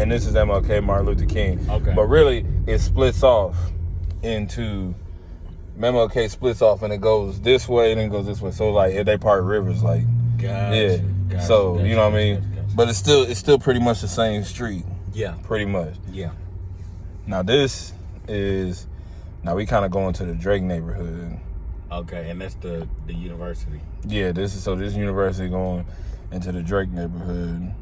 and this is MLK, Martin Luther King. Okay. But really, it splits off into... MLK splits off and it goes this way and then goes this way. So like they part rivers, like Gotcha. So you know what I mean. But it's still pretty much the same street. Yeah. Pretty much. Yeah. Now this is we kind of go into the Drake neighborhood. Okay, and that's the university. Yeah, this university going into the Drake neighborhood,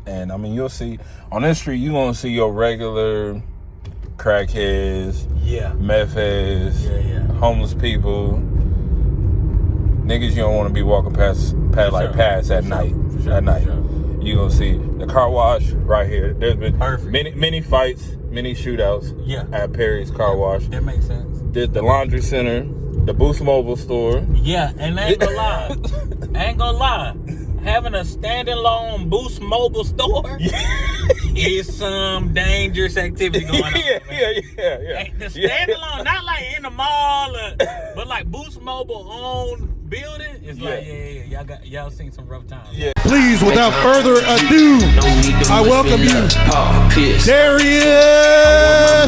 and I mean you'll see on this street you gonna see your regular crackheads, meth heads, homeless people, niggas you don't want to be walking past at night. You gonna see the car wash right here. There's been many fights, many shootouts at Perry's car wash. That makes sense. There's the laundry center, the Boost Mobile store. Yeah, and I ain't gonna lie. Having a standalone Boost Mobile store is some dangerous activity going on. Yeah. The standalone, not like in the mall, but like Boost Mobile owned building. It's like, y'all seen some rough times. Yeah. Please, without further ado, I welcome you, Darius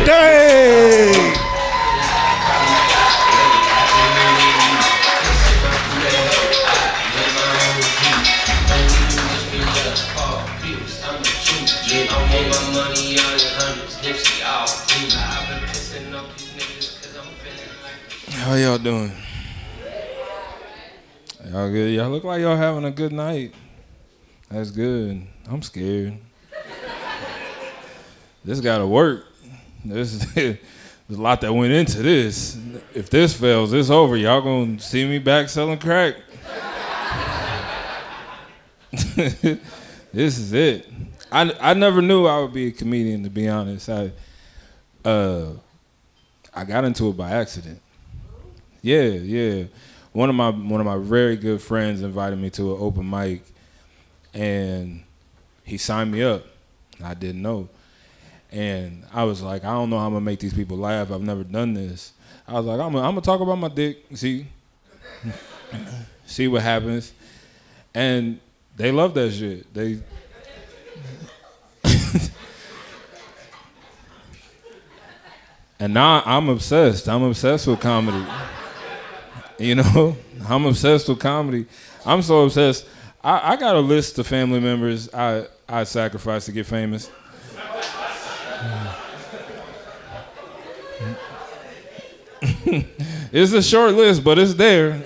Daye. How y'all doing? Y'all good? Y'all look like y'all having a good night. That's good. I'm scared. This gotta work. There's a lot that went into this. If this fails, it's over. Y'all gonna see me back selling crack. This is it. I never knew I would be a comedian, to be honest. I got into it by accident. Yeah. One of my very good friends invited me to an open mic, and he signed me up. I didn't know, and I was like, I don't know how I'm gonna make these people laugh. I've never done this. I was like, I'm gonna talk about my dick. See what happens, and they love that shit. They. And now I'm obsessed. I'm obsessed with comedy. You know, I'm obsessed with comedy. I'm so obsessed. I got a list of family members I sacrificed to get famous. It's a short list, but it's there.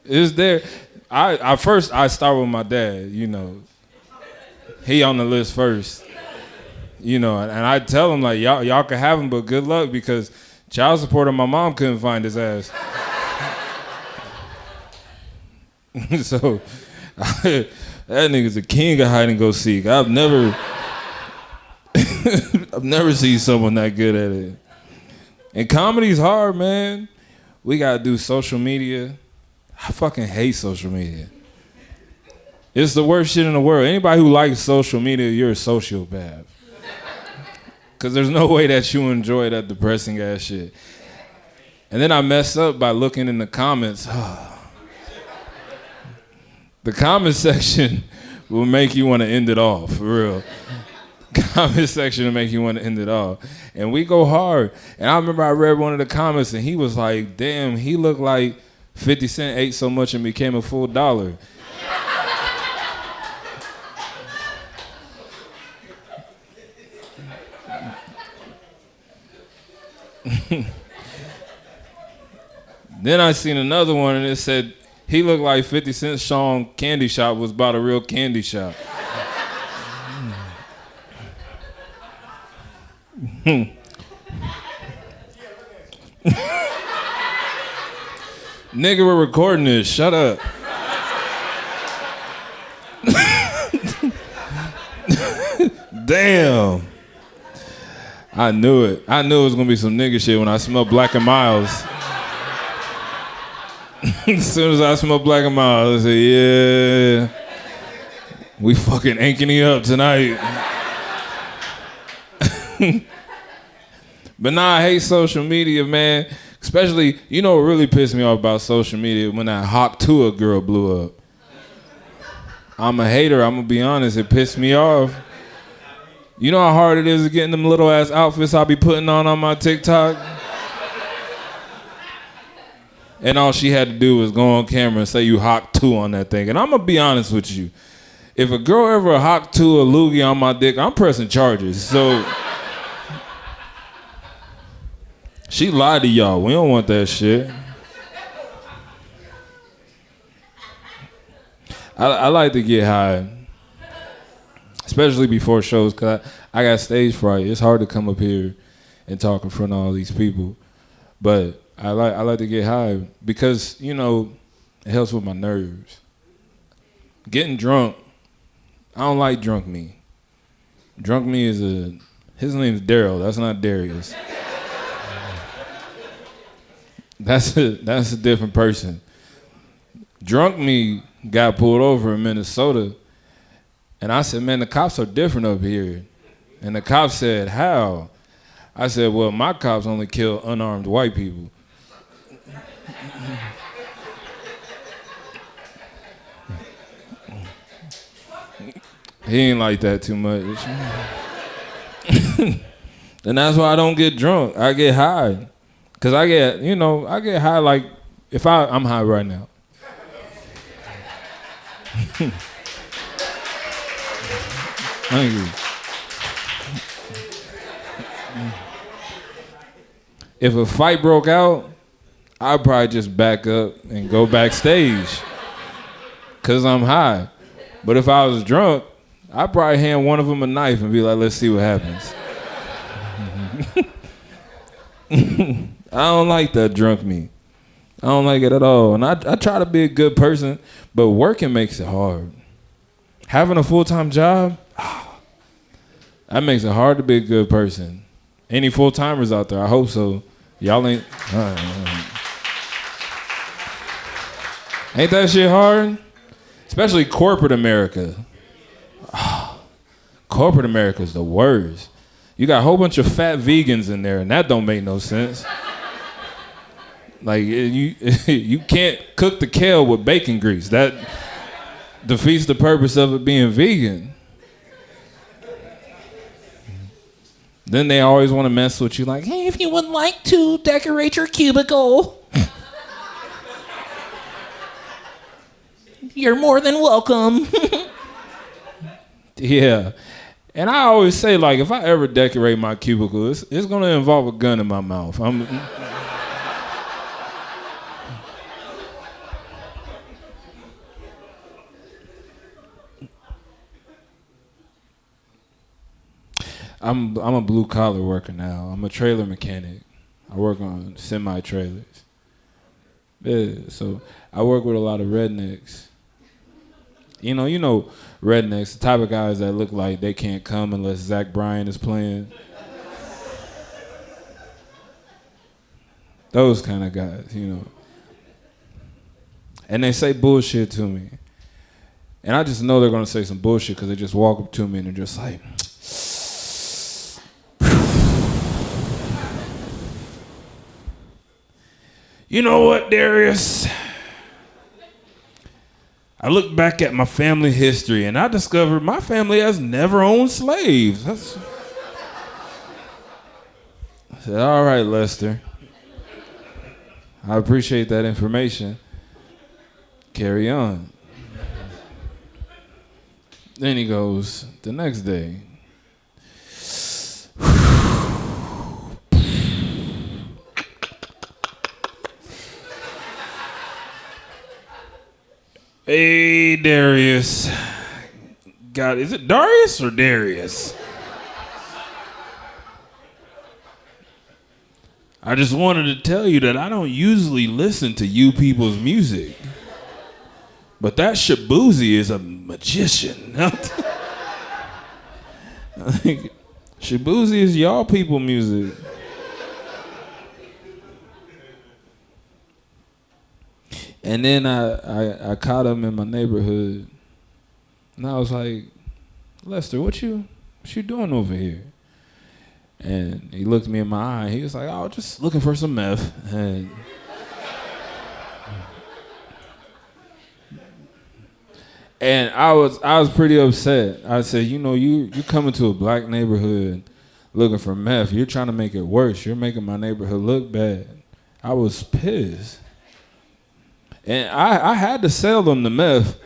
It's there. I start with my dad. You know, he on the list first. You know, and I tell him like y'all can have him, but good luck because child support on my mom couldn't find his ass. So that nigga's a king of hide and go seek. I've never seen someone that good at it. And comedy's hard, man. We gotta do social media. I fucking hate social media. It's the worst shit in the world. Anybody who likes social media, you're a sociopath. Because there's no way that you enjoy that depressing ass shit. And then I mess up by looking in the comments. The comment section will make you want to end it off, for real. Comment section will make you want to end it off. And we go hard. And I remember I read one of the comments and he was like, damn, he looked like 50 Cent ate so much and became a full dollar. Then I seen another one and it said he looked like 50 Cent Sean candy shop was about a real candy shop. Nigga, we're recording this. Shut up. Damn. I knew it. I knew it was gonna be some nigga shit when I smelled Black and Miles. As soon as I smelled Black and Miles, I said, yeah, we fucking inking up tonight. But nah, I hate social media, man. Especially, you know what really pissed me off about social media? When that Hawk Tua girl blew up. I'm a hater. I'm gonna be honest. It pissed me off. You know how hard it is to get in them little ass outfits I be putting on my TikTok? And all she had to do was go on camera and say you hot too on that thing. And I'm gonna be honest with you. If a girl ever hot to a loogie on my dick, I'm pressing charges. So she lied to y'all. We don't want that shit. I like to get high, especially before shows, because I got stage fright. It's hard to come up here and talk in front of all these people. But I like to get high because, you know, it helps with my nerves. Getting drunk, I don't like drunk me. Drunk me is his name's Daryl. That's not Darius. That's a different person. Drunk me got pulled over in Minnesota, and I said, man, the cops are different up here. And the cop said, how? I said, well, my cops only kill unarmed white people. He ain't like that too much. And that's why I don't get drunk. I get high. Cause I get high like if I'm high right now. Thank you. If a fight broke out, I'd probably just back up and go backstage. Cause I'm high. But if I was drunk, I'd probably hand one of them a knife and be like, let's see what happens. I don't like that drunk me. I don't like it at all. And I try to be a good person, but working makes it hard. Having a full-time job, that makes it hard to be a good person. Any full-timers out there? I hope so. Y'all ain't... Ain't that shit hard? Especially corporate America. Corporate America is the worst. You got a whole bunch of fat vegans in there, and that don't make no sense. Like, you can't cook the kale with bacon grease. That defeats the purpose of it being vegan. Then they always want to mess with you like, hey, if you would like to decorate your cubicle, you're more than welcome. Yeah. And I always say, like, if I ever decorate my cubicle, it's going to involve a gun in my mouth. I'm a blue collar worker now. I'm a trailer mechanic. I work on semi-trailers. Yeah, so I work with a lot of rednecks. You know rednecks, the type of guys that look like they can't come unless Zach Bryan is playing. Those kind of guys, you know. And they say bullshit to me. And I just know they're going to say some bullshit because they just walk up to me and they're just like, you know what, Darius? I look back at my family history and I discovered my family has never owned slaves. I said, all right, Lester. I appreciate that information. Carry on. Then he goes, the next day. Hey, Darius. God, is it Darius or Darius? I just wanted to tell you that I don't usually listen to you people's music. But that Shabuzi is a magician. Shabuzi is y'all people music. And then I caught him in my neighborhood, and I was like, Lester, what you doing over here? And he looked me in my eye, and he was like, oh, just looking for some meth. And I was pretty upset. I said, you coming to a black neighborhood looking for meth. You're trying to make it worse. You're making my neighborhood look bad. I was pissed. And I had to sell them the meth.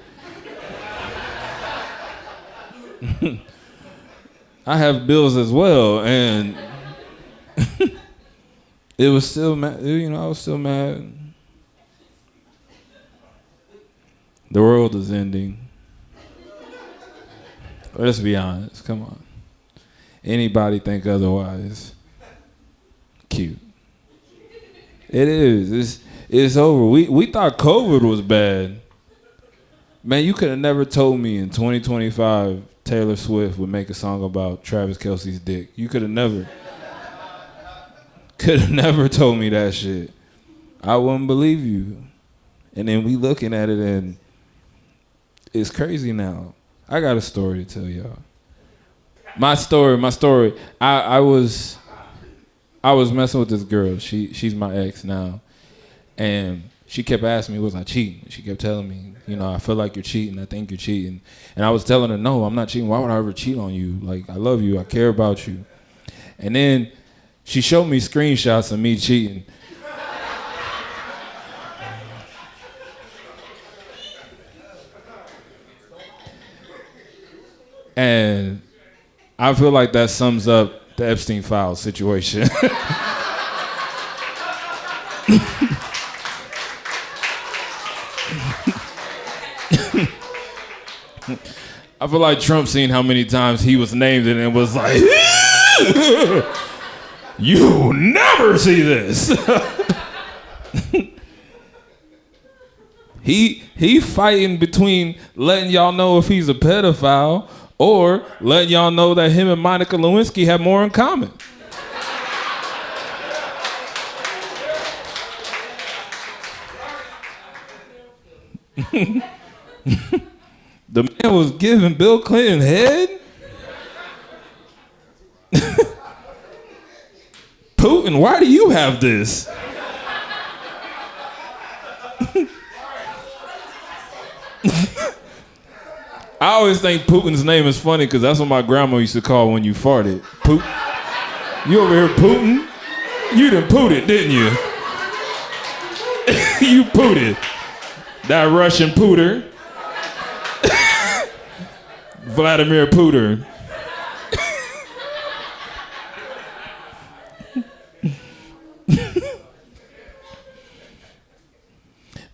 I have bills as well, and it was still mad. I was still mad. The world is ending. Let's be honest. Come on. Anybody think otherwise? Cute. It is. It's over. We thought COVID was bad. Man, you could have never told me in 2025 Taylor Swift would make a song about Travis Kelce's dick. You could have never told me that shit. I wouldn't believe you. And then we looking at it and it's crazy now. I got a story to tell y'all. My story. I was messing with this girl. She's my ex now. And she kept asking me, was I cheating? She kept telling me, I feel like you're cheating. I think you're cheating. And I was telling her, no, I'm not cheating. Why would I ever cheat on you? Like, I love you. I care about you. And then she showed me screenshots of me cheating. And I feel like that sums up the Epstein Files situation. I feel like Trump seen how many times he was named it and was like, you never see this. He fighting between letting y'all know if he's a pedophile or letting y'all know that him and Monica Lewinsky have more in common. The man was giving Bill Clinton head? Putin, why do you have this? I always think Putin's name is funny because that's what my grandma used to call when you farted. Putin. You over here Putin? You done pooted, didn't you? You pooted. That Russian pooter. Vladimir Putin.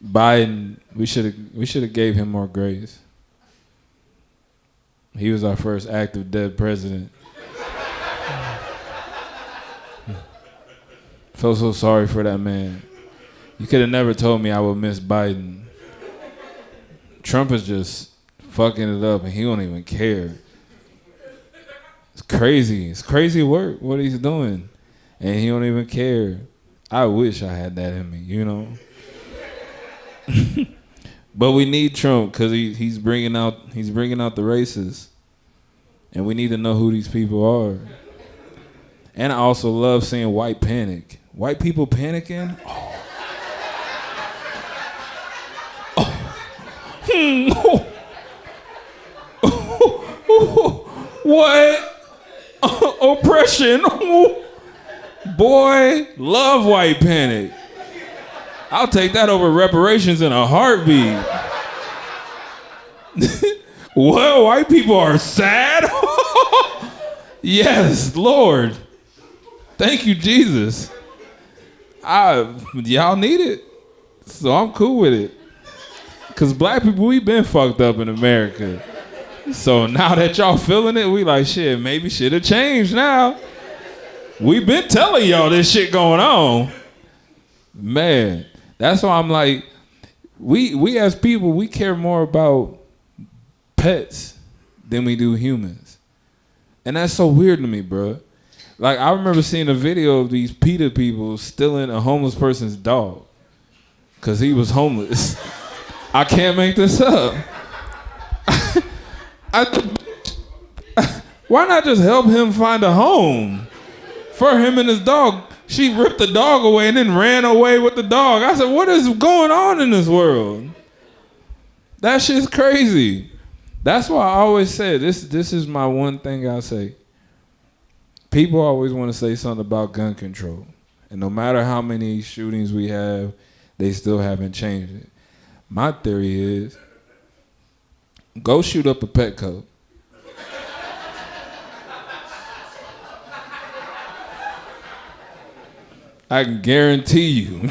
Biden, we should have gave him more grace. He was our first active dead president. Felt so sorry for that man. You could have never told me I would miss Biden. Trump is just fucking it up and he don't even care. It's crazy. It's crazy work what he's doing. And he don't even care. I wish I had that in me, But we need Trump because he's bringing out the racists. And we need to know who these people are. And I also love seeing white panic. White people panicking? What? Oppression? Boy, love white panic. I'll take that over reparations in a heartbeat. What? White people are sad? Yes, Lord. Thank you, Jesus. Y'all need it. So I'm cool with it. Because black people, we been fucked up in America. So now that y'all feeling it, we like, shit, maybe shit have changed now. We been telling y'all this shit going on. Man, that's why I'm like, we as people, we care more about pets than we do humans. And that's so weird to me, bro. Like, I remember seeing a video of these PETA people stealing a homeless person's dog because he was homeless. I can't make this up. Why not just help him find a home for him and his dog? She ripped the dog away and then ran away with the dog. I said, what is going on in this world? That shit's crazy. That's why I always say this is my one thing I say. People always want to say something about gun control. And no matter how many shootings we have, they still haven't changed it. My theory is, go shoot up a Petco. I can guarantee you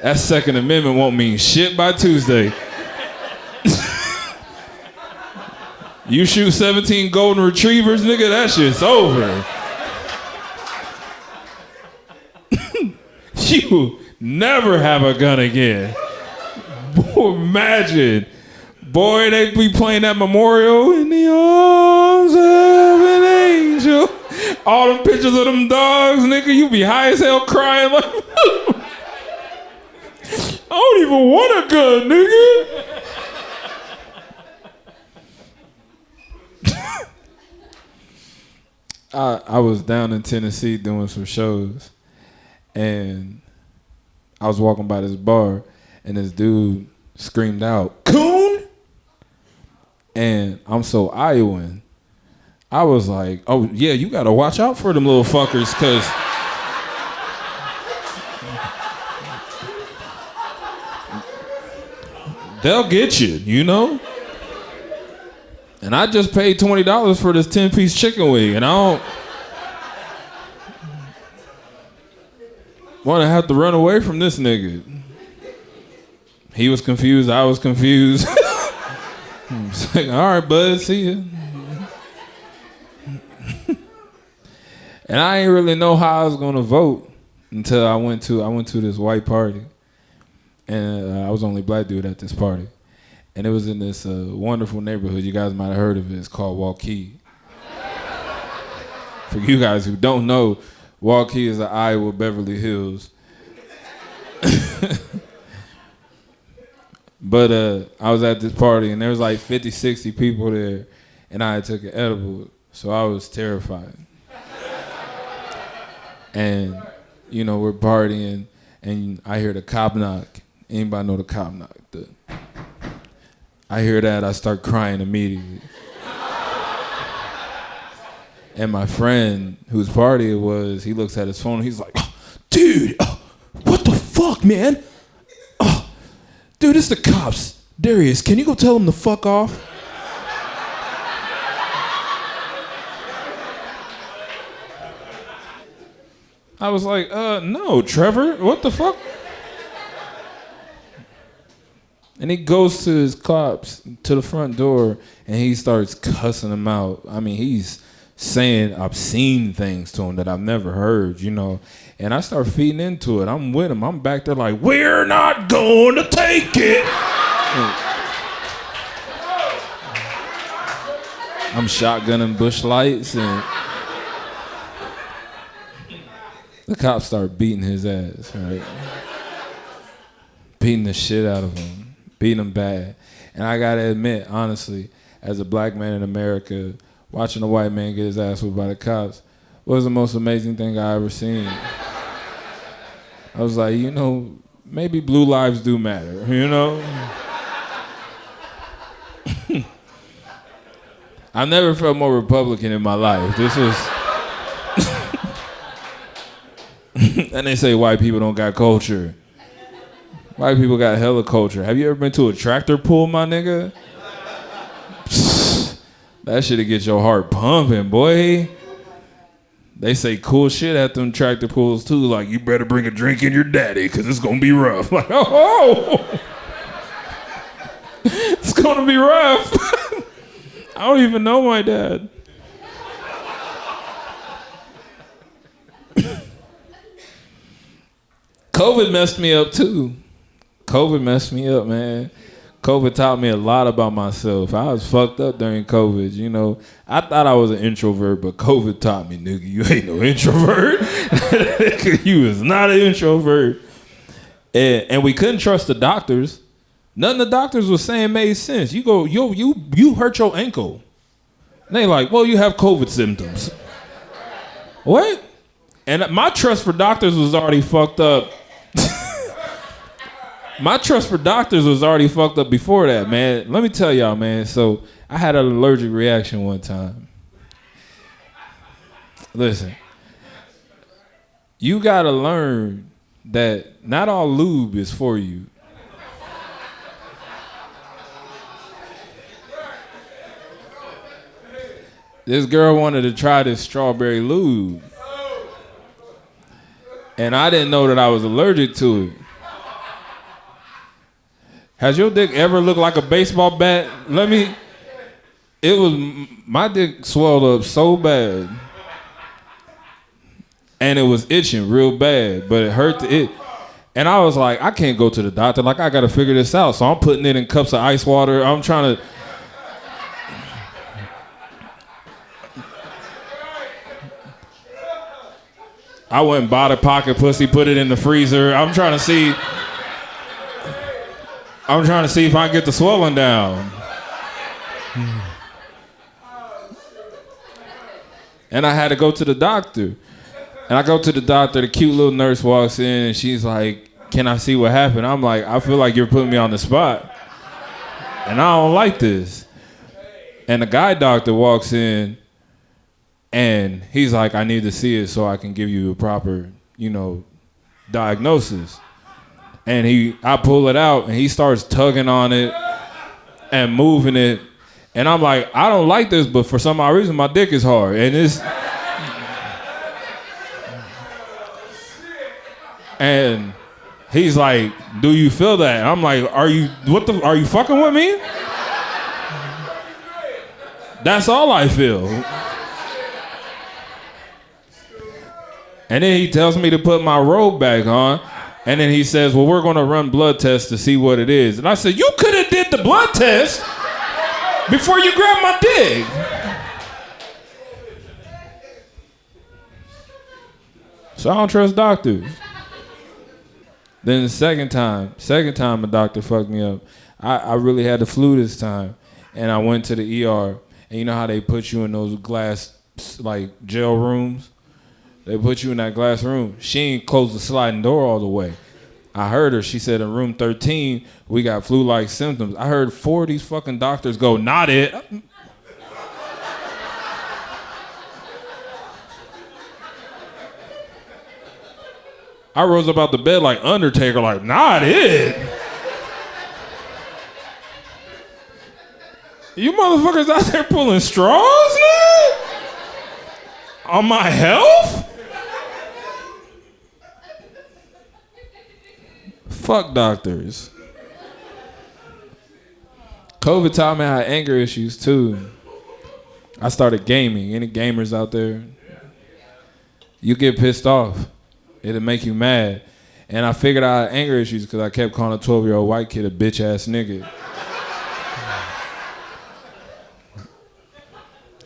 that Second Amendment won't mean shit by Tuesday. You shoot 17 golden retrievers, nigga, that shit's over. You never have a gun again. Boy, imagine. Boy, they be playing that memorial in the arms of an angel. All them pictures of them dogs, nigga, you be high as hell crying like, I don't even want a gun, nigga. I was down in Tennessee doing some shows, and I was walking by this bar, and this dude screamed out, "Coon!" And I'm so Iowan. I was like, oh, yeah, you gotta watch out for them little fuckers, cause they'll get you, you know? And I just paid $20 for this 10-piece chicken wing, and I don't want to have to run away from this nigga. He was confused, I was confused. I was like, all right, bud, see ya. And I didn't really know how I was gonna vote until I went to this white party, and I was the only black dude at this party, and it was in this wonderful neighborhood. You guys might have heard of it. It's called Waukee. For you guys who don't know, Waukee is an Iowa Beverly Hills. But I was at this party, and there was like 50, 60 people there, and I had took an edible, so I was terrified. And, you know, we're partying, and I hear the cop knock. Anybody know the cop knock? I hear that, I start crying immediately. And my friend, whose party it was, he looks at his phone, and he's like, oh, dude, what the fuck, man? Oh, dude, it's the cops. Darius, can you go tell them to fuck off? I was like, no, Trevor, what the fuck? And he goes to his cops to the front door, and he starts cussing them out. I mean, he's saying obscene things to him that I've never heard, you know. And I start feeding into it. I'm with him. I'm back there like, we're not going to take it. I'm shotgunning bush lights, and the cops start beating his ass, right? Beating the shit out of him. Beating him bad. And I gotta admit, honestly, as a black man in America, watching a white man get his ass whipped by the cops was the most amazing thing I ever seen. I was like, you know, maybe blue lives do matter, you know? I've never felt more Republican in my life. This was... And they say white people don't got culture. White people got hella culture. Have you ever been to a tractor pull, my nigga? That shit'll get your heart pumping, boy. They say cool shit at them tractor pulls too, like you better bring a drink in your daddy, cause it's gonna be rough. Like, oh, it's gonna be rough. I don't even know my dad. COVID messed me up too. COVID messed me up, man. COVID taught me a lot about myself. I was fucked up during COVID, you know. I thought I was an introvert, but COVID taught me, nigga, you ain't no introvert. You is not an introvert. And we couldn't trust the doctors. Nothing the doctors was saying made sense. You go, yo, you hurt your ankle. And they like, well, you have COVID symptoms. What? And my trust for doctors was already fucked up. My trust for doctors was already fucked up before that, man. Let me tell y'all, man. So I had an allergic reaction one time. Listen, you gotta learn that not all lube is for you. This girl wanted to try this strawberry lube. And I didn't know that I was allergic to it. Has your dick ever looked like a baseball bat? My dick swelled up so bad. And it was itching real bad, but it hurt it. And I was like, I can't go to the doctor. Like, I gotta figure this out. So I'm putting it in cups of ice water. I'm trying to. I went and bought a pocket pussy, put it in the freezer. I'm trying to see if I can get the swelling down. And I had to go to the doctor. And I go to the doctor, the cute little nurse walks in and she's like, can I see what happened? I'm like, I feel like you're putting me on the spot. And I don't like this. And the guy doctor walks in and he's like, I need to see it so I can give you a proper, diagnosis. And I pull it out and he starts tugging on it and moving it. And I'm like, I don't like this, but for some odd reason, my dick is hard. And and he's like, do you feel that? And I'm like, are you fucking with me? That's all I feel. And then he tells me to put my robe back on. And then he says, well, we're going to run blood tests to see what it is. And I said, you could have did the blood test before you grabbed my dick. So I don't trust doctors. Then the second time a doctor fucked me up. I really had the flu this time. And I went to the ER. And you know how they put you in those glass, like, jail rooms? They put you in that glass room. She ain't closed the sliding door all the way. I heard her. She said in room 13, we got flu-like symptoms. I heard 4 of these fucking doctors go, not it. I rose up out the bed like Undertaker, like, not it. You motherfuckers out there pulling straws, nigga? On my health? Fuck doctors. COVID taught me I had anger issues too. I started gaming. Any gamers out there? You get pissed off. It'll make you mad. And I figured out I had anger issues because I kept calling a 12-year-old white kid a bitch ass nigga.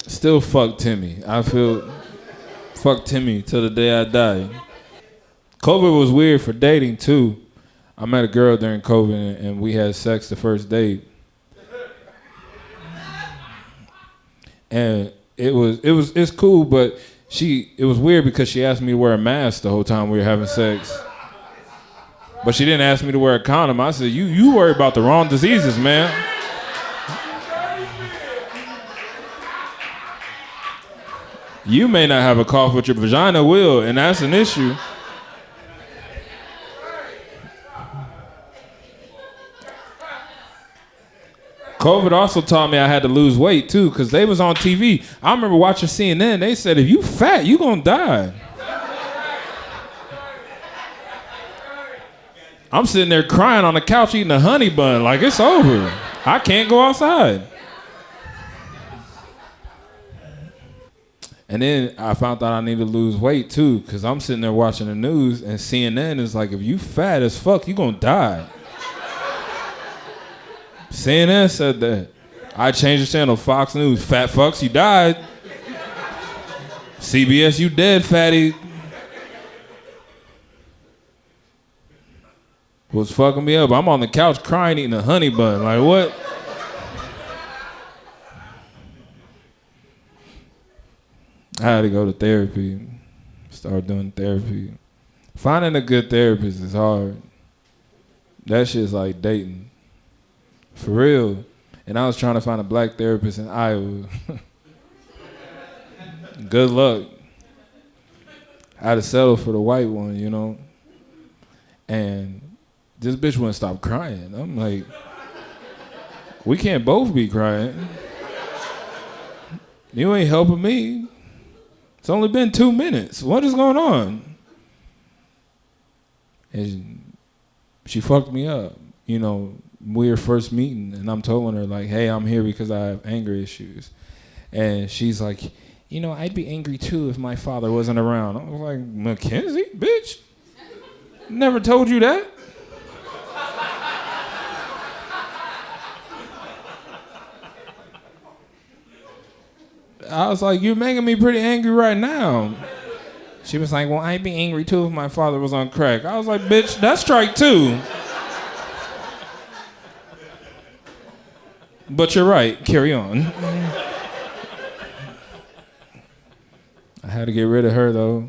Still fuck Timmy. I feel fuck Timmy till the day I die. COVID was weird for dating too. I met a girl during COVID and we had sex the first date. And it's cool, but it was weird because she asked me to wear a mask the whole time we were having sex. But she didn't ask me to wear a condom. I said, you worry about the wrong diseases, man. You may not have a cough, but your vagina will, and that's an issue. COVID also taught me I had to lose weight too, because they was on TV. I remember watching CNN. They said, if you fat, you gonna die. I'm sitting there crying on the couch eating a honey bun like it's over. I can't go outside. And then I found out I need to lose weight too, because I'm sitting there watching the news and CNN is like, if you fat as fuck, you gonna die. CNN said that. I changed the channel, Fox News, fat fucks, you died. CBS, you dead, fatty. Was fucking me up. I'm on the couch crying, eating a honey bun. Like, what? I had to go to therapy. Start doing therapy. Finding a good therapist is hard. That shit's like dating. For real. And I was trying to find a black therapist in Iowa. Good luck. I had to settle for the white one, you know? And this bitch wouldn't stop crying. I'm like, we can't both be crying. You ain't helping me. It's only been 2 minutes. What is going on? And she fucked me up. You know, we were first meeting, and I'm telling her, like, hey, I'm here because I have anger issues. And she's like, you know, I'd be angry too if my father wasn't around. I was like, Mackenzie, bitch? Never told you that. I was like, you're making me pretty angry right now. She was like, well, I'd be angry too if my father was on crack. I was like, bitch, that's strike two. But you're right, carry on. I had to get rid of her though.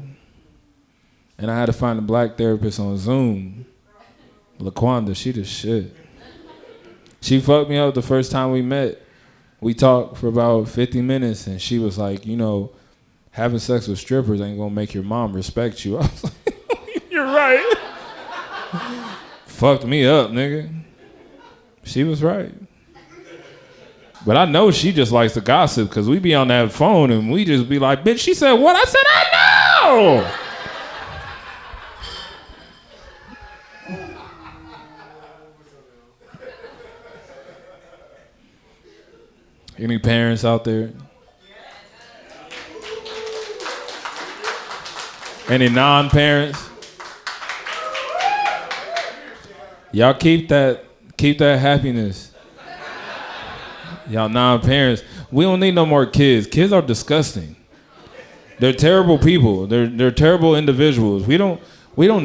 And I had to find a black therapist on Zoom. LaQuanda, she the shit. She fucked me up the first time we met. We talked for about 50 minutes, and she was like, you know, having sex with strippers ain't gonna make your mom respect you. I was like, you're right. Fucked me up, nigga. She was right. But I know she just likes to gossip, because we be on that phone, and we just be like, bitch, she said what? I said, I know! Any parents out there? Any non-parents? Y'all keep that happiness. Y'all non-parents. We don't need no more kids. Kids are disgusting. They're terrible people. They're terrible individuals. We don't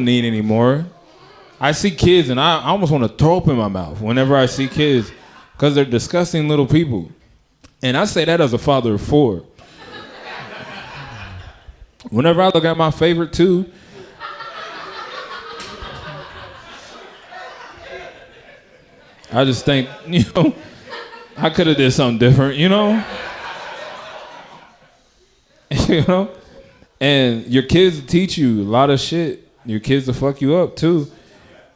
need any more. I see kids and I almost want to throw up in my mouth whenever I see kids, because they're disgusting little people. And I say that as a father of 4. Whenever I look at my favorite 2, I just think, you know, I could have did something different, you know? You know? And your kids teach you a lot of shit. Your kids will fuck you up too.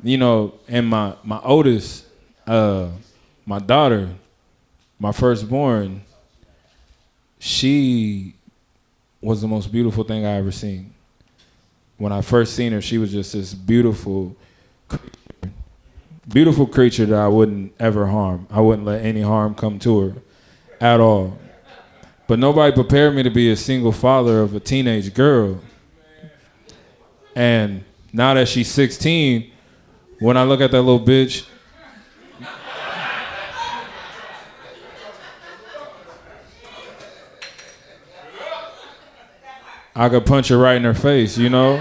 You know, and my oldest, my daughter, my firstborn, she was the most beautiful thing I ever seen. When I first seen her, she was just this beautiful creature that I wouldn't ever harm. I wouldn't let any harm come to her at all. But nobody prepared me to be a single father of a teenage girl. And now that she's 16, when I look at that little bitch, I could punch her right in her face, you know?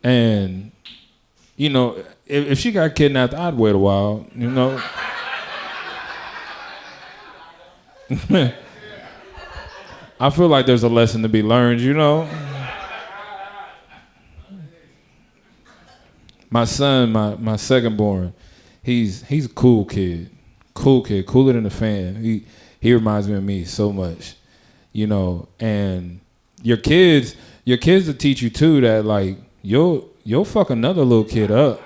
And, you know, if she got kidnapped, I'd wait a while, you know? I feel like there's a lesson to be learned, you know? My son, my second-born, he's a cool kid, cooler than a fan. He reminds me of me so much, you know. And your kids will teach you too that, like, you'll fuck another little kid up.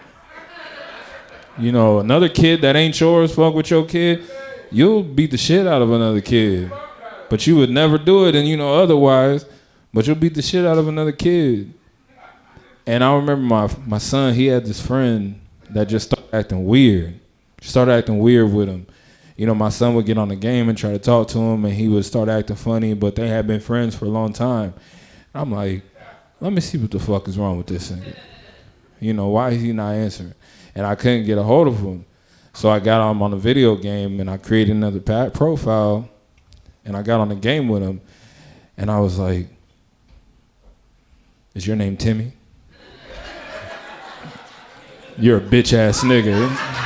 You know, another kid that ain't yours fuck with your kid, you'll beat the shit out of another kid. But you would never do it, and you know otherwise, but you'll beat the shit out of another kid. And I remember my son, he had this friend that just started acting weird. Started acting weird with him. You know, my son would get on the game and try to talk to him, and he would start acting funny, but they had been friends for a long time. I'm like, let me see what the fuck is wrong with this nigga. You know, why is he not answering? And I couldn't get a hold of him. So I got him on a video game, and I created another profile, and I got on the game with him, and I was like, is your name Timmy? You're a bitch ass nigga.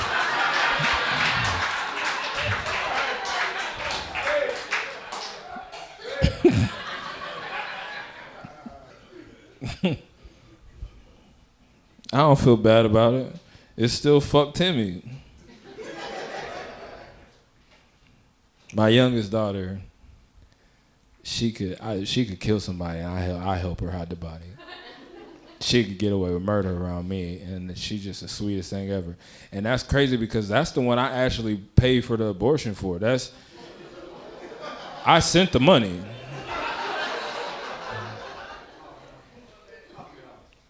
I don't feel bad about it. It's still fuck Timmy. My youngest daughter, she could kill somebody, and I help her hide the body. She could get away with murder around me, and she's just the sweetest thing ever. And that's crazy because that's the one I actually paid for the abortion for. I sent the money.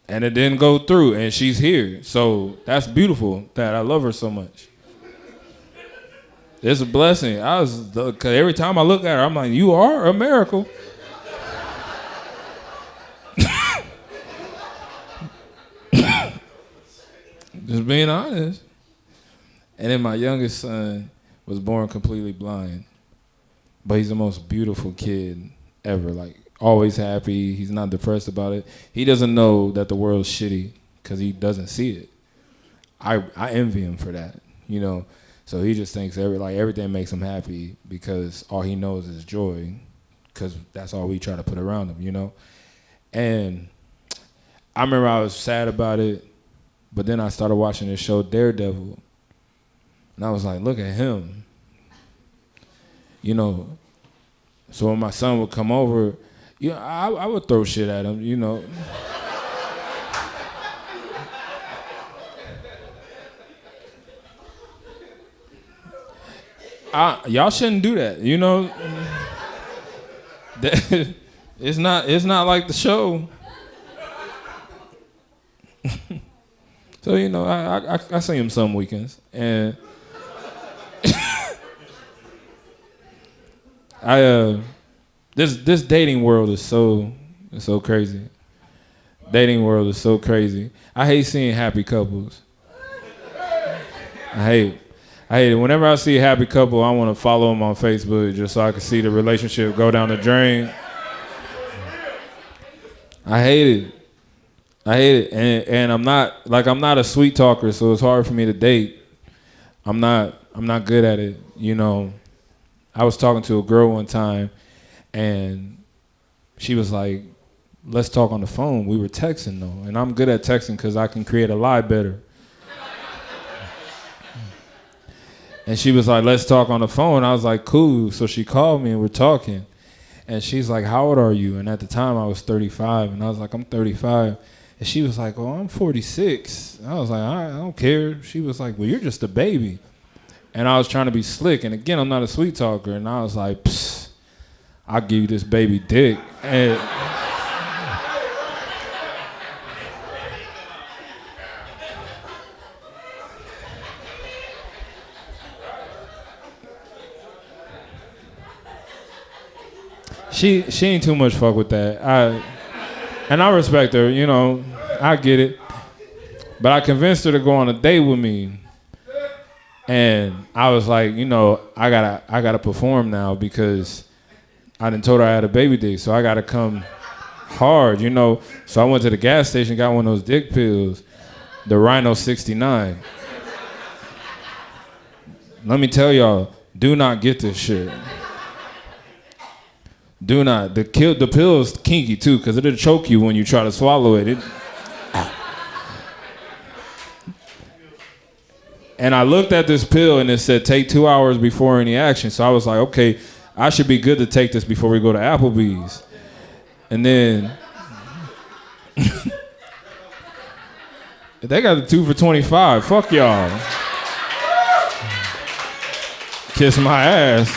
And it didn't go through, and she's here. So that's beautiful that I love her so much. It's a blessing. Cause every time I look at her, I'm like, you are a miracle. Just being honest. And then my youngest son was born completely blind. But he's the most beautiful kid ever. Like, always happy. He's not depressed about it. He doesn't know that the world's shitty because he doesn't see it. I envy him for that, you know. So he just thinks everything makes him happy because all he knows is joy, because that's all we try to put around him, you know. And I remember I was sad about it, but then I started watching this show Daredevil, and I was like, look at him, you know. So when my son would come over, I would throw shit at him, you know. Y'all shouldn't do that, you know. It's not like the show. So, you know, I see him some weekends, and this dating world is so crazy. Dating world is so crazy. I hate seeing happy couples. I hate it. Whenever I see a happy couple, I want to follow them on Facebook just so I can see the relationship go down the drain. I hate it. And I'm not a sweet talker, so it's hard for me to date. I'm not good at it, you know. I was talking to a girl one time, and she was like, let's talk on the phone. We were texting, though, and I'm good at texting because I can create a lie better. And she was like, let's talk on the phone. I was like, cool. So she called me, and we're talking. And she's like, how old are you? And at the time, I was 35. And I was like, I'm 35. And she was like, oh, I'm 46. I was like, I don't care. She was like, well, you're just a baby. And I was trying to be slick. And again, I'm not a sweet talker. And I was like, psst, I'll give you this baby dick. And she ain't too much fuck with that. I respect her, you know. I get it. But I convinced her to go on a date with me. And I was like, you know, I gotta perform now because I done told her I had a baby dick, so I gotta come hard, you know. So I went to the gas station, got one of those dick pills, the Rhino 69. Let me tell y'all, do not get this shit. Do not. The pill is kinky too, because it'll choke you when you try to swallow it. And I looked at this pill and it said take 2 hours before any action. So I was like, okay, I should be good to take this before we go to Applebee's. And then they got the 2 for $25. Fuck y'all. Kiss my ass.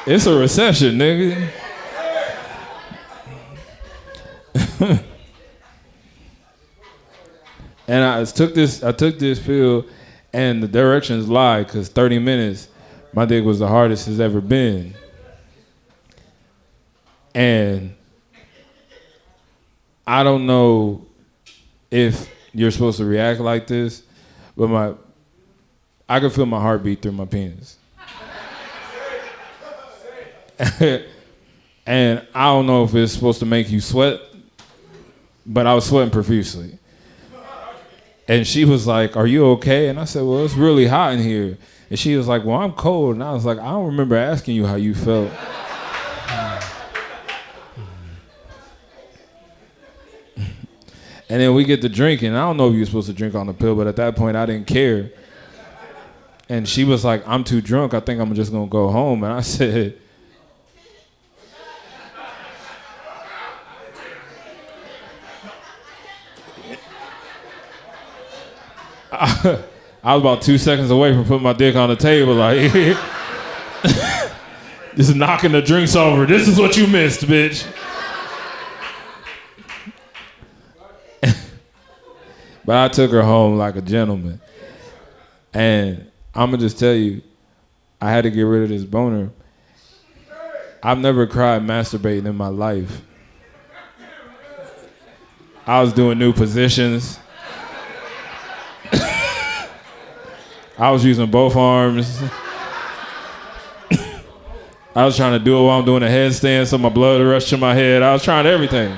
It's a recession, nigga. And I took this pill, and the directions lied, because 30 minutes, my dick was the hardest it's ever been. And I don't know if you're supposed to react like this, but I could feel my heartbeat through my penis. And I don't know if it's supposed to make you sweat, but I was sweating profusely. And she was like, are you okay? And I said, well, it's really hot in here. And she was like, well, I'm cold. And I was like, I don't remember asking you how you felt. And then we get to drinking. I don't know if you're supposed to drink on the pill, but at that point I didn't care. And she was like, I'm too drunk. I think I'm just gonna go home. And I said, I was about 2 seconds away from putting my dick on the table, like, just knocking the drinks over. This is what you missed, bitch. But I took her home like a gentleman. And I'm gonna just tell you, I had to get rid of this boner. I've never cried masturbating in my life. I was doing new positions. I was using both arms. I was trying to do it while I'm doing a headstand so my blood would rush to my head. I was trying everything.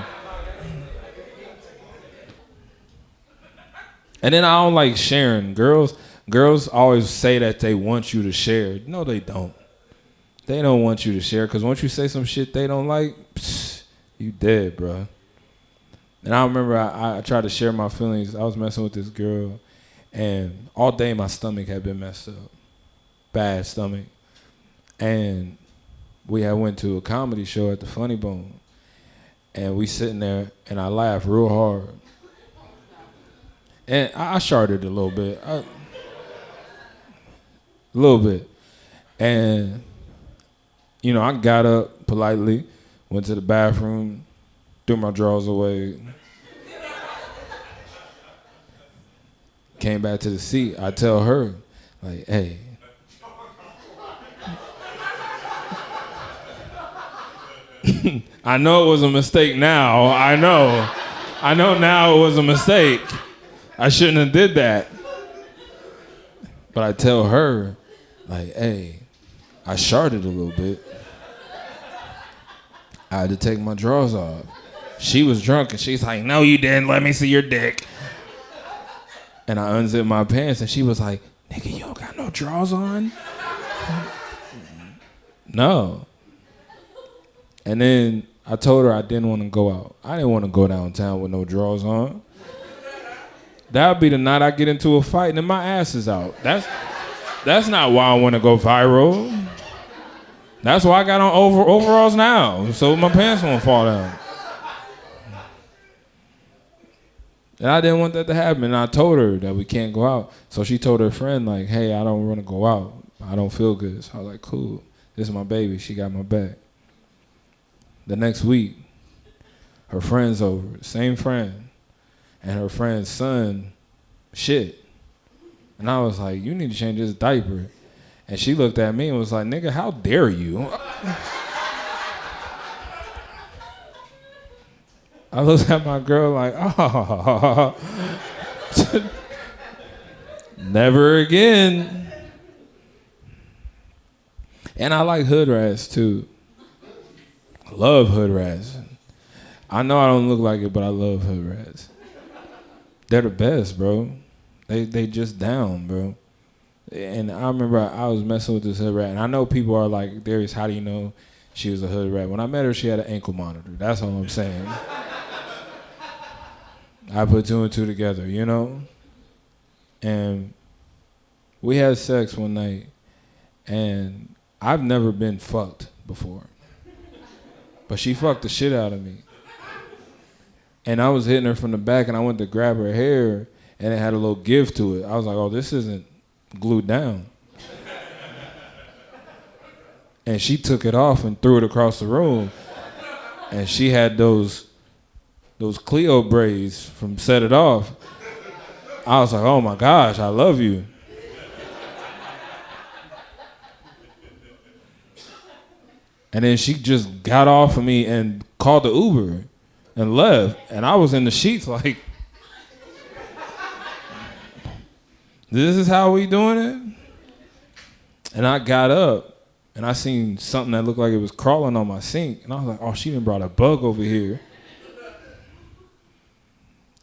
And then I don't like sharing. Girls always say that they want you to share. No, they don't. They don't want you to share because once you say some shit they don't like, you dead, bro. And I remember I tried to share my feelings. I was messing with this girl, and all day my stomach had been messed up. Bad stomach. And we had went to a comedy show at the Funny Bone, and we sitting there, and I laughed real hard. And I sharted a little bit. A little bit. And, you know, I got up politely, went to the bathroom, threw my drawers away, came back to the seat. I tell her, like, hey, I know it was a mistake now. I know now it was a mistake. I shouldn't have did that. But I tell her, like, hey, I sharted a little bit. I had to take my drawers off. She was drunk and she's like, no, you didn't. Let me see your dick. And I unzipped my pants and she was like, nigga, you don't got no drawers on? No. And then I told her I didn't want to go out. I didn't want to go downtown with no drawers on. That would be the night I get into a fight and then my ass is out. That's not why I want to go viral. That's why I got on overalls now, so my pants won't fall down. And I didn't want that to happen. And I told her that we can't go out. So she told her friend, like, hey, I don't want to go out. I don't feel good. So I was like, cool. This is my baby. She got my back. The next week, her friend's over, same friend, and her friend's son, shit. And I was like, you need to change his diaper. And she looked at me and was like, nigga, how dare you? I looked at my girl like, oh, never again. And I like hood rats too. Love hood rats. I know I don't look like it, but I love hood rats. They're the best, bro. They just down, bro. And I remember I was messing with this hood rat, and I know people are like, Darius, how do you know she was a hood rat? When I met her, she had an ankle monitor. That's all I'm saying. I put two and two together, you know? And we had sex one night, and I've never been fucked before. But she fucked the shit out of me. And I was hitting her from the back, and I went to grab her hair, and it had a little give to it. I was like, oh, this isn't glued down. And she took it off and threw it across the room. And she had those Cleo braids from Set It Off. I was like, oh my gosh, I love you. And then she just got off of me and called the Uber and left. And I was in the sheets like, this is how we doing it? And I got up and I seen something that looked like it was crawling on my sink. And I was like, oh, she done brought a bug over here.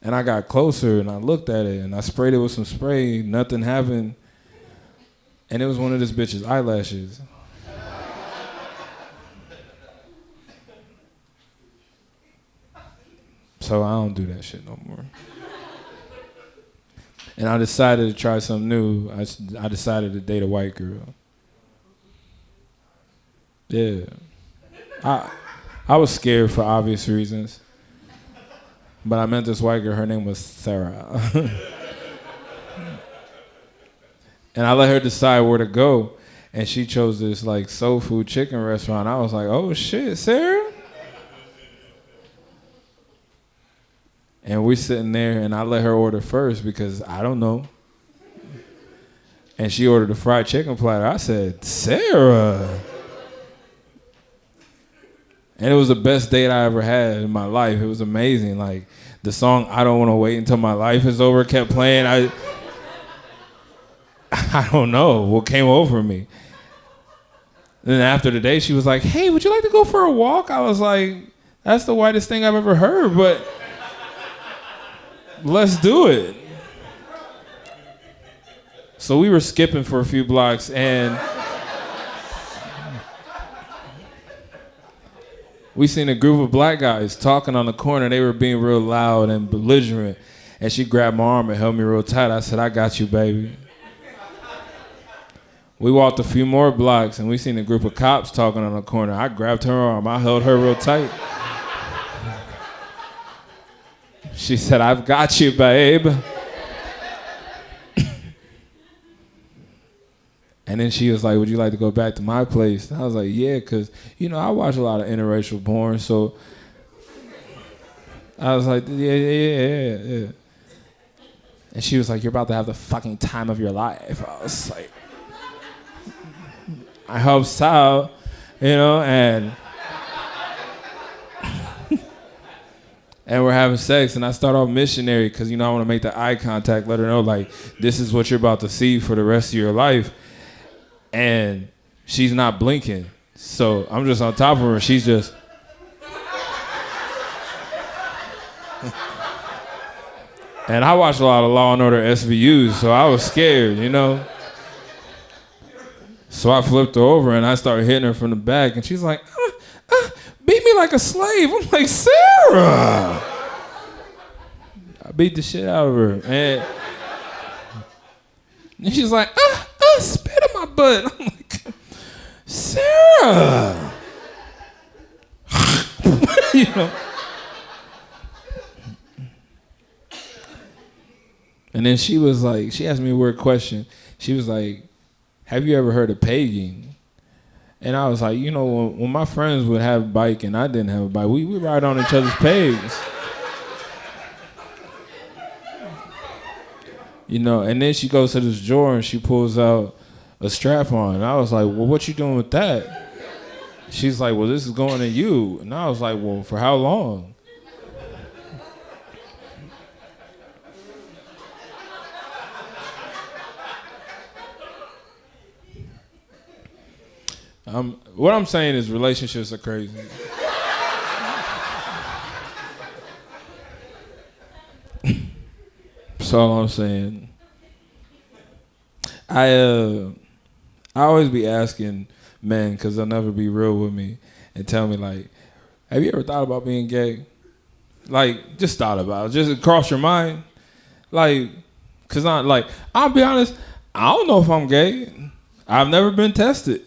And I got closer and I looked at it and I sprayed it with some spray. Nothing happened. And it was one of this bitch's eyelashes. So I don't do that shit no more. And I decided to try something new. I decided to date a white girl. Yeah. I was scared for obvious reasons. But I met this white girl, her name was Sarah. And I let her decide where to go. And she chose this like soul food chicken restaurant. I was like, oh shit, Sarah? And we're sitting there and I let her order first because I don't know. And she ordered a fried chicken platter. I said, Sarah. And it was the best date I ever had in my life. It was amazing. Like the song I Don't Want to Wait Until My Life Is Over kept playing. I don't know what came over me. And then after the day, she was like, hey, would you like to go for a walk? I was like, that's the whitest thing I've ever heard, but let's do it. So we were skipping for a few blocks and we seen a group of black guys talking on the corner. They were being real loud and belligerent. And she grabbed my arm and held me real tight. I said, I got you, baby. We walked a few more blocks and we seen a group of cops talking on the corner. I grabbed her arm. I held her real tight. She said, I've got you, babe. And then she was like, would you like to go back to my place? And I was like, yeah, because, I watch a lot of interracial porn, so I was like, yeah. And she was like, you're about to have the fucking time of your life. I was like, I hope so, and and we're having sex, and I start off missionary because, I want to make the eye contact, let her know, like, this is what you're about to see for the rest of your life. And she's not blinking. So I'm just on top of her. She's just. And I watch a lot of Law and Order SVUs, so I was scared, So I flipped her over and I started hitting her from the back. And she's like, beat me like a slave. I'm like, Sarah. I beat the shit out of her. And she's like, spit in my butt. I'm like, Sarah. And then she was like, she asked me a weird question. She was like, have you ever heard of pegging? And I was like, when my friends would have a bike and I didn't have a bike, we ride on each other's pegs. And then she goes to this drawer and she pulls out a strap on. And I was like, well, what you doing with that? She's like, well, this is going to you. And I was like, well, for how long? What I'm saying is relationships are crazy. That's all I'm saying. I always be asking men, because they'll never be real with me, and tell me, like, have you ever thought about being gay? Like, just thought about it. Just cross your mind. Like, because I'll be honest, I don't know if I'm gay. I've never been tested.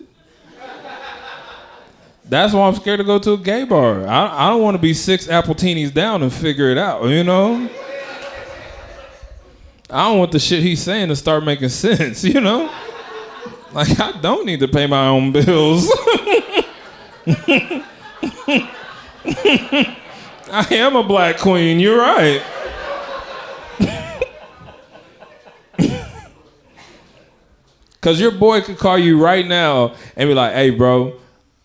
That's why I'm scared to go to a gay bar. I don't want to be 6 Appletinis down and figure it out, I don't want the shit he's saying to start making sense, Like, I don't need to pay my own bills. I am a black queen, you're right. Because your boy could call you right now and be like, hey, bro,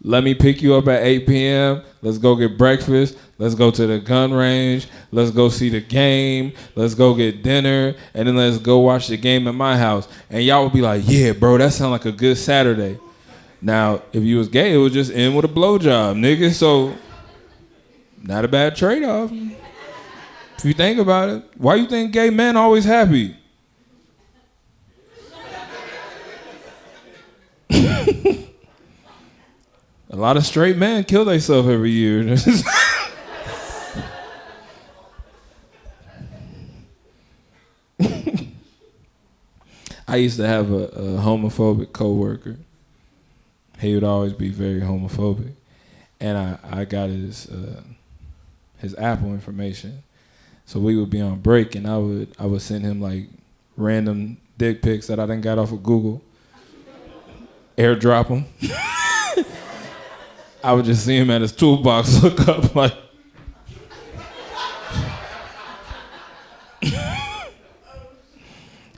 let me pick you up at 8 p.m. Let's go get breakfast. Let's go to the gun range. Let's go see the game. Let's go get dinner. And then let's go watch the game at my house. And y'all would be like, yeah, bro, that sounds like a good Saturday. Now, if you was gay, it would just end with a blowjob, nigga. So, not a bad trade-off. If you think about it. Why you think gay men always happy? A lot of straight men kill themselves every year. I used to have a homophobic coworker. He would always be very homophobic, and I got his Apple information. So we would be on break, and I would send him like random dick pics that I done got off of Google. Airdrop him. I would just see him at his toolbox, look up like.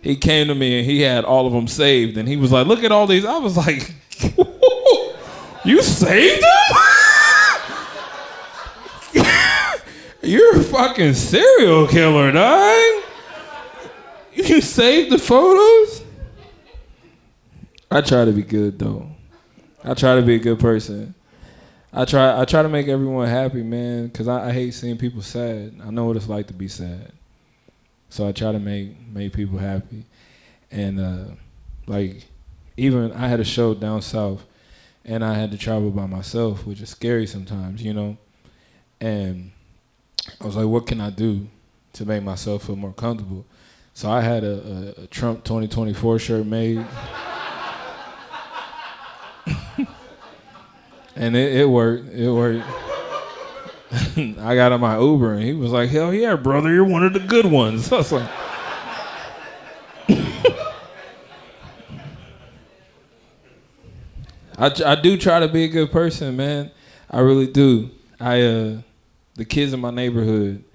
He came to me and he had all of them saved, and he was like, "Look at all these." I was like, "You saved them? You're a fucking serial killer, dog. You saved the photos?" I try to be good though. I try to be a good person. I try to make everyone happy, man, because I hate seeing people sad. I know what it's like to be sad. So I try to make people happy. And like, even I had a show down south and I had to travel by myself, which is scary sometimes, you know. And I was like, what can I do to make myself feel more comfortable? So I had a Trump 2024 shirt made. And it worked. It worked. I got on my Uber and he was like, "Hell yeah, brother, you're one of the good ones." I was like, I do try to be a good person, man. I really do. The kids in my neighborhood,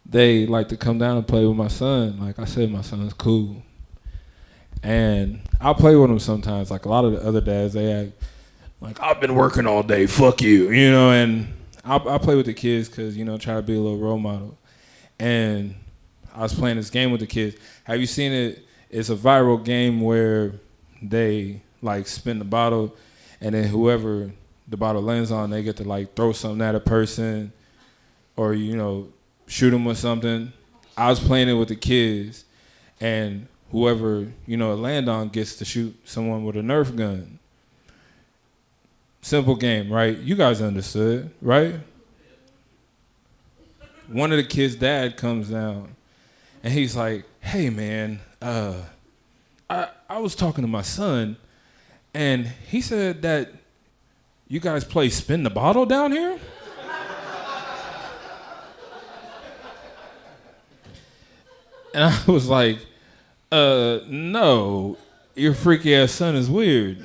they like to come down and play with my son. Like I said, my son's cool. And I'll play with him sometimes. Like a lot of the other dads, they act like, "I've been working all day, fuck you," you know, and I'll play with the kids because, you know, try to be a little role model. And I was playing this game with the kids. Have you seen it? It's a viral game where they, like, spin the bottle, and then whoever the bottle lands on, they get to, like, throw something at a person or, you know, shoot them with something. I was playing it with the kids, and whoever, you know, it land on gets to shoot someone with a Nerf gun. Simple game, right? You guys understood, right? One of the kids' dad comes down, and he's like, "Hey, man, I was talking to my son, and he said that you guys play spin the bottle down here?" And I was like, "No, your freaky ass son is weird."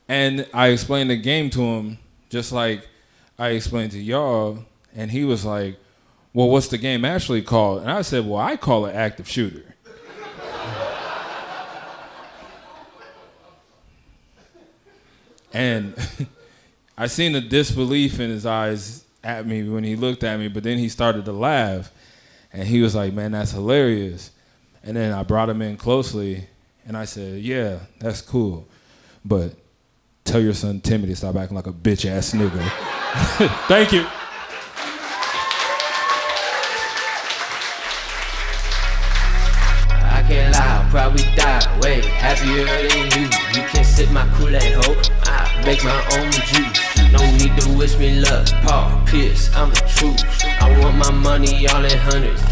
And I explained the game to him just like I explained to y'all, and he was like, "Well, what's the game actually called?" And I said, "Well, I call it active shooter." And I seen the disbelief in his eyes at me when he looked at me, but then he started to laugh, and he was like, "Man, that's hilarious." And then I brought him in closely, and I said, "Yeah, that's cool, but tell your son Timmy to stop acting like a bitch ass nigga." Thank you. I can't lie, I'll probably die way happier than you. You can't sip my Kool-Aid, ho. I make my own juice. No need to wish me luck. Paul Pierce, I'm the truth. I want my money all in hundreds.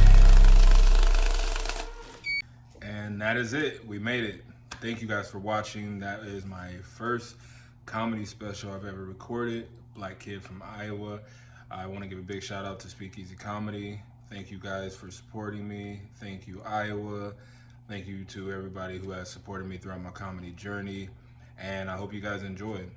And that is it. We made it. Thank you guys for watching. That is my first comedy special I've ever recorded. Black kid from Iowa. I want to give a big shout out to Speakeasy Comedy. Thank you guys for supporting me. Thank you, Iowa. Thank you to everybody who has supported me throughout my comedy journey. And I hope you guys enjoy it.